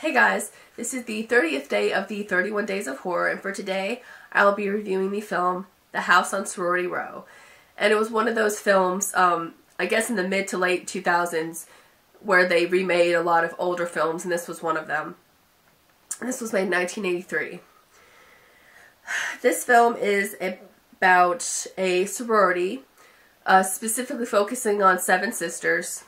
Hey guys, this is the 30th day of the 31 Days of Horror, and for today I will be reviewing the film The House on Sorority Row. And it was one of those films, I guess in the mid to late 2000s, where they remade a lot of older films, and this was one of them. And this was made in 1983. This film is about a sorority, specifically focusing on 7 sisters.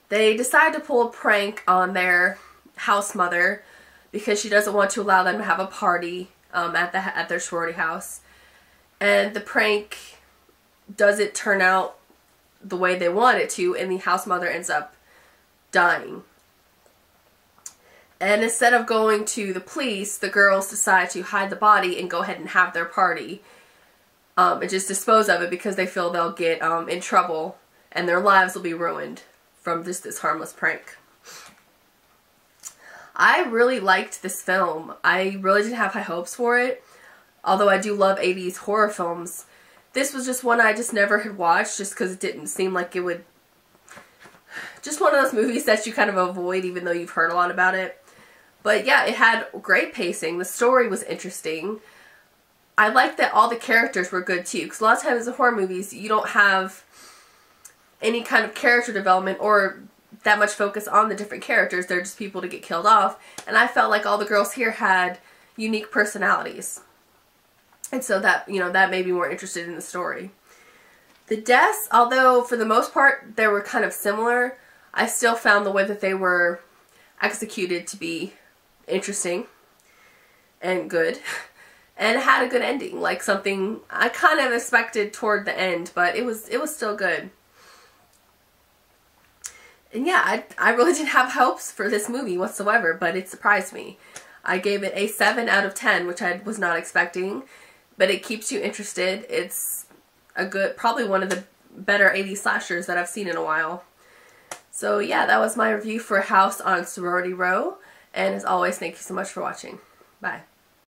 They decide to pull a prank on their house mother because she doesn't want to allow them to have a party at their sorority house. And the prank doesn't turn out the way they want it to, and the house mother ends up dying. And instead of going to the police, the girls decide to hide the body and go ahead and have their party and just dispose of it because they feel they'll get in trouble and their lives will be ruined from just this harmless prank. I really liked this film. I really didn't have high hopes for it, although I do love 80s horror films. This was just one I just never had watched just because it didn't seem like it would... Just one of those movies that you kind of avoid even though you've heard a lot about it. But yeah, it had great pacing. The story was interesting. I liked that all the characters were good too, because a lot of times in horror movies you don't have any kind of character development or that much focus on the different characters. They're just people to get killed off. And I felt like all the girls here had unique personalities. And so that, that made me more interested in the story. The deaths, although for the most part they were kind of similar, I still found the way that they were executed to be interesting and good. And it had a good ending, like something I kind of expected toward the end, but it was still good. And yeah, I really didn't have hopes for this movie whatsoever, but it surprised me. I gave it a 7 out of 10, which I was not expecting, but it keeps you interested. It's a good, probably one of the better 80s slashers that I've seen in a while. So yeah, that was my review for House on Sorority Row, and as always, thank you so much for watching. Bye.